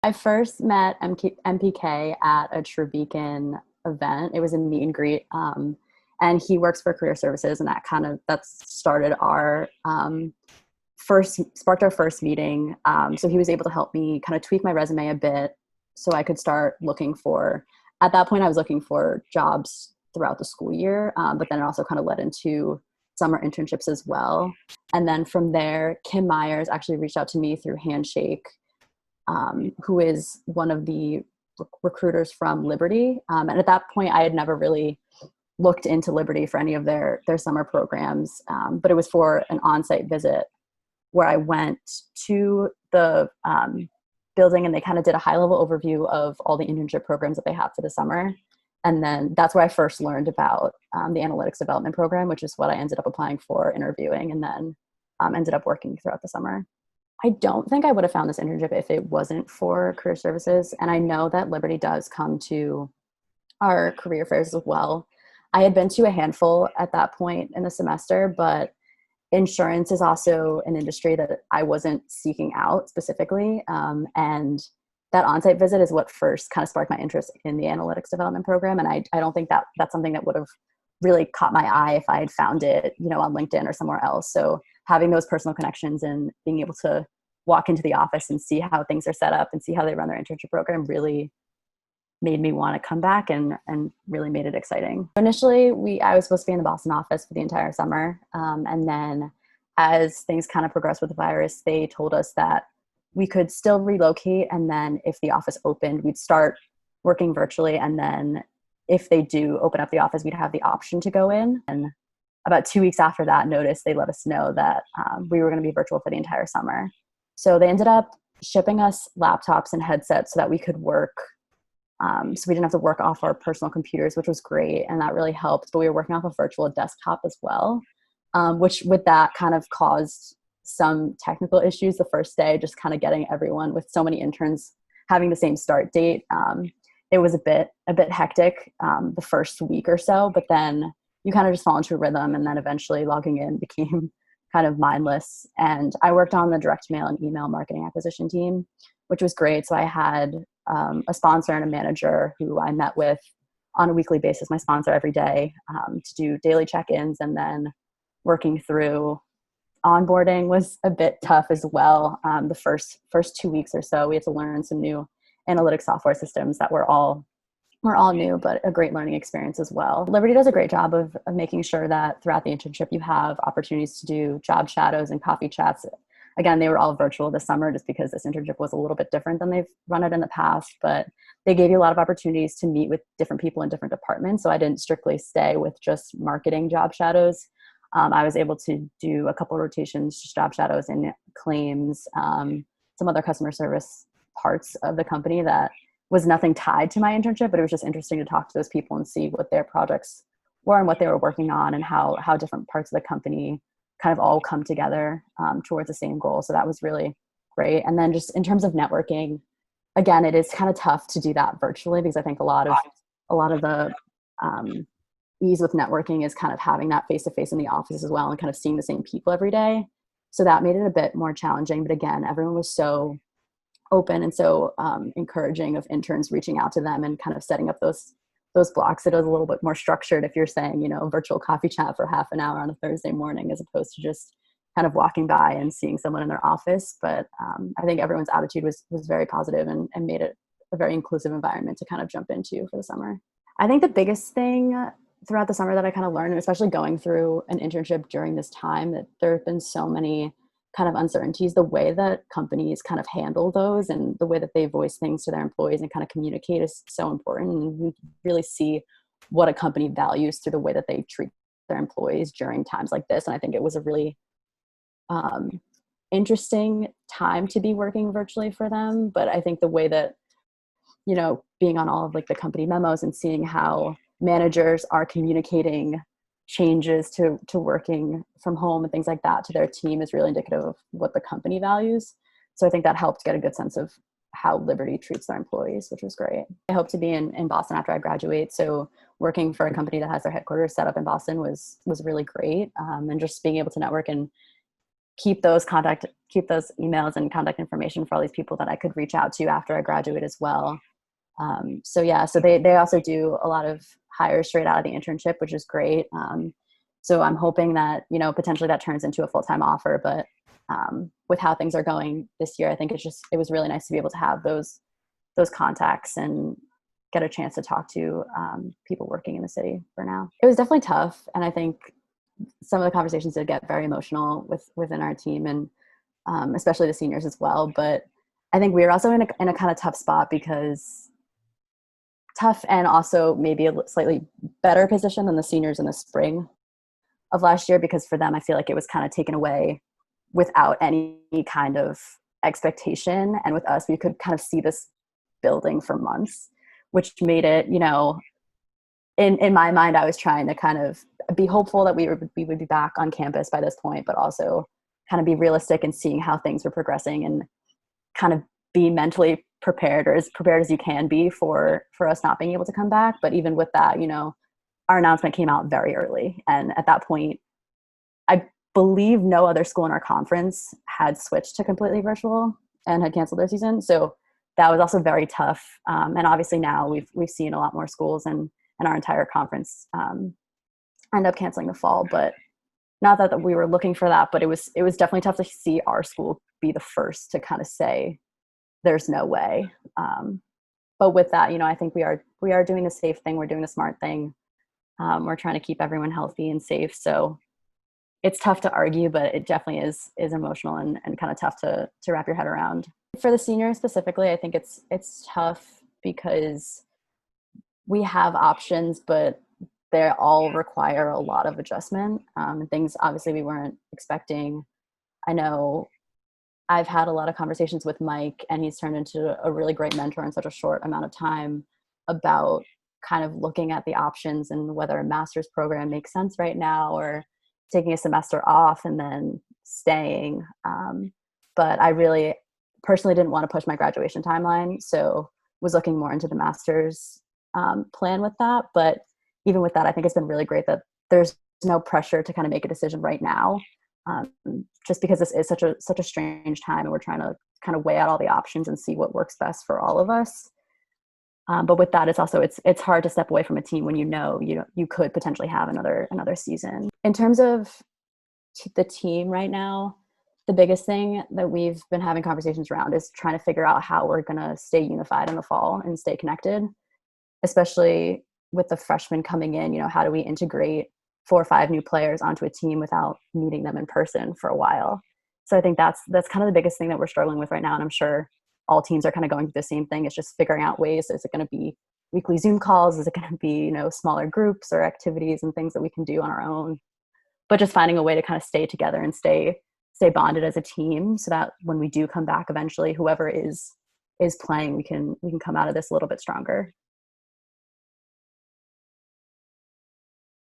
I first met MPK at a Tribeacon event. It was a meet and greet, and he works for Career Services, and that started our first sparked our first meeting. So he was able to help me kind of tweak my resume a bit, so I could start looking for. At that point, I was looking for jobs throughout the school year, but then it also kind of led into summer internships as well. And then from there, Kim Myers actually reached out to me through Handshake, who is one of the recruiters from Liberty. And at that point, I had never really looked into Liberty for any of their summer programs, but it was for an on-site visit where I went to the building, and they kind of did a high-level overview of all the internship programs that they have for the summer. And then that's where I first learned about the analytics development program, which is what I ended up applying for, interviewing, and then ended up working throughout the summer. I don't think I would have found this internship if it wasn't for career services. And I know that Liberty does come to our career fairs as well. I had been to a handful at that point in the semester, but insurance is also an industry that I wasn't seeking out specifically. And that on-site visit is what first kind of sparked my interest in the analytics development program. And I don't think that that's something that would have really caught my eye if I had found it, on LinkedIn or somewhere else. So having those personal connections and being able to walk into the office and see how things are set up and see how they run their internship program really made me want to come back and really made it exciting. Initially, I was supposed to be in the Boston office for the entire summer. And then as things kind of progressed with the virus, they told us that we could still relocate. And then if the office opened, we'd start working virtually. And then if they do open up the office, we'd have the option to go in. And about 2 weeks after that notice, they let us know that we were going to be virtual for the entire summer. So they ended up shipping us laptops and headsets so that we could work. So we didn't have to work off our personal computers, which was great. And that really helped. But we were working off a virtual desktop as well, which with that kind of caused some technical issues the first day, just kind of getting everyone, with so many interns having the same start date. It was a bit hectic the first week or so, but then you kind of just fall into a rhythm, and then eventually logging in became kind of mindless. And I worked on the direct mail and email marketing acquisition team, which was great. So I had a sponsor and a manager who I met with on a weekly basis, my sponsor every day, to do daily check-ins. And then working through onboarding was a bit tough as well. The first 2 weeks or so, we had to learn some new analytics software systems that were all new, but a great learning experience as well. Liberty does a great job of making sure that throughout the internship, you have opportunities to do job shadows and coffee chats. Again, they were all virtual this summer just because this internship was a little bit different than they've run it in the past, but they gave you a lot of opportunities to meet with different people in different departments. So I didn't strictly stay with just marketing job shadows. I was able to do a couple of rotations, just job shadows in claims, some other customer service parts of the company that was nothing tied to my internship, but it was just interesting to talk to those people and see what their projects were and what they were working on, and how different parts of the company kind of all come together towards the same goal. So that was really great. And then just in terms of networking, again, it is kind of tough to do that virtually, because I think a lot of the ease with networking is kind of having that face-to-face in the office as well, and kind of seeing the same people every day. So that made it a bit more challenging. But again, everyone was so open and so encouraging of interns reaching out to them and kind of setting up those blocks. It was a little bit more structured if you're saying, virtual coffee chat for half an hour on a Thursday morning, as opposed to just kind of walking by and seeing someone in their office. But I think everyone's attitude was very positive and made it a very inclusive environment to kind of jump into for the summer. I think the biggest thing throughout the summer that I kind of learned, and especially going through an internship during this time, that there have been so many kind of uncertainties, the way that companies kind of handle those and the way that they voice things to their employees and kind of communicate is so important. And we really see what a company values through the way that they treat their employees during times like this. And I think it was a really interesting time to be working virtually for them. But I think the way that, being on all of like the company memos and seeing how managers are communicating changes to working from home and things like that to their team is really indicative of what the company values. So I think that helped get a good sense of how Liberty treats their employees, which was great. I hope to be in Boston after I graduate. So working for a company that has their headquarters set up in Boston was really great. And just being able to network and keep those emails and contact information for all these people that I could reach out to after I graduate as well. So they also do a lot of hires straight out of the internship, which is great. So I'm hoping that, potentially that turns into a full-time offer, but with how things are going this year, I think it was really nice to be able to have those contacts and get a chance to talk to people working in the city for now. It was definitely tough. And I think some of the conversations did get very emotional within our team, and especially the seniors as well. But I think we were also in a kind of tough spot, because tough and also maybe a slightly better position than the seniors in the spring of last year, because for them, I feel like it was kind of taken away without any kind of expectation. And with us, we could kind of see this building for months, which made it, in my mind, I was trying to kind of be hopeful that we would be back on campus by this point, but also kind of be realistic and seeing how things were progressing and kind of be mentally prepared, or as prepared as you can be for us not being able to come back. But even with that, our announcement came out very early. And at that point, I believe no other school in our conference had switched to completely virtual and had canceled their season. So that was also very tough. And obviously now we've seen a lot more schools and our entire conference end up canceling the fall. But not that we were looking for that, but it was definitely tough to see our school be the first to kind of say there's no way. But with that, I think we are doing the safe thing. We're doing the smart thing. We're trying to keep everyone healthy and safe. So it's tough to argue, but it definitely is emotional and kind of tough to wrap your head around. For the seniors specifically, I think it's tough because we have options, but they all require a lot of adjustment. Things obviously we weren't expecting. I know I've had a lot of conversations with Mike, and he's turned into a really great mentor in such a short amount of time about kind of looking at the options and whether a master's program makes sense right now, or taking a semester off and then staying. But I really personally didn't want to push my graduation timeline, so was looking more into the master's plan with that. But even with that, I think it's been really great that there's no pressure to kind of make a decision right now, just because this is such a strange time, and we're trying to kind of weigh out all the options and see what works best for all of us. But with that, it's hard to step away from a team when you could potentially have another season. In terms of the team right now, the biggest thing that we've been having conversations around is trying to figure out how we're going to stay unified in the fall and stay connected, especially with the freshmen coming in. How do we integrate 4 or 5 new players onto a team without meeting them in person for a while? So I think that's kind of the biggest thing that we're struggling with right now. And I'm sure all teams are kind of going through the same thing. It's just figuring out ways. Is it going to be weekly Zoom calls? Is it going to be, smaller groups or activities and things that we can do on our own? But just finding a way to kind of stay together and stay bonded as a team, so that when we do come back eventually, whoever is playing, we can come out of this a little bit stronger.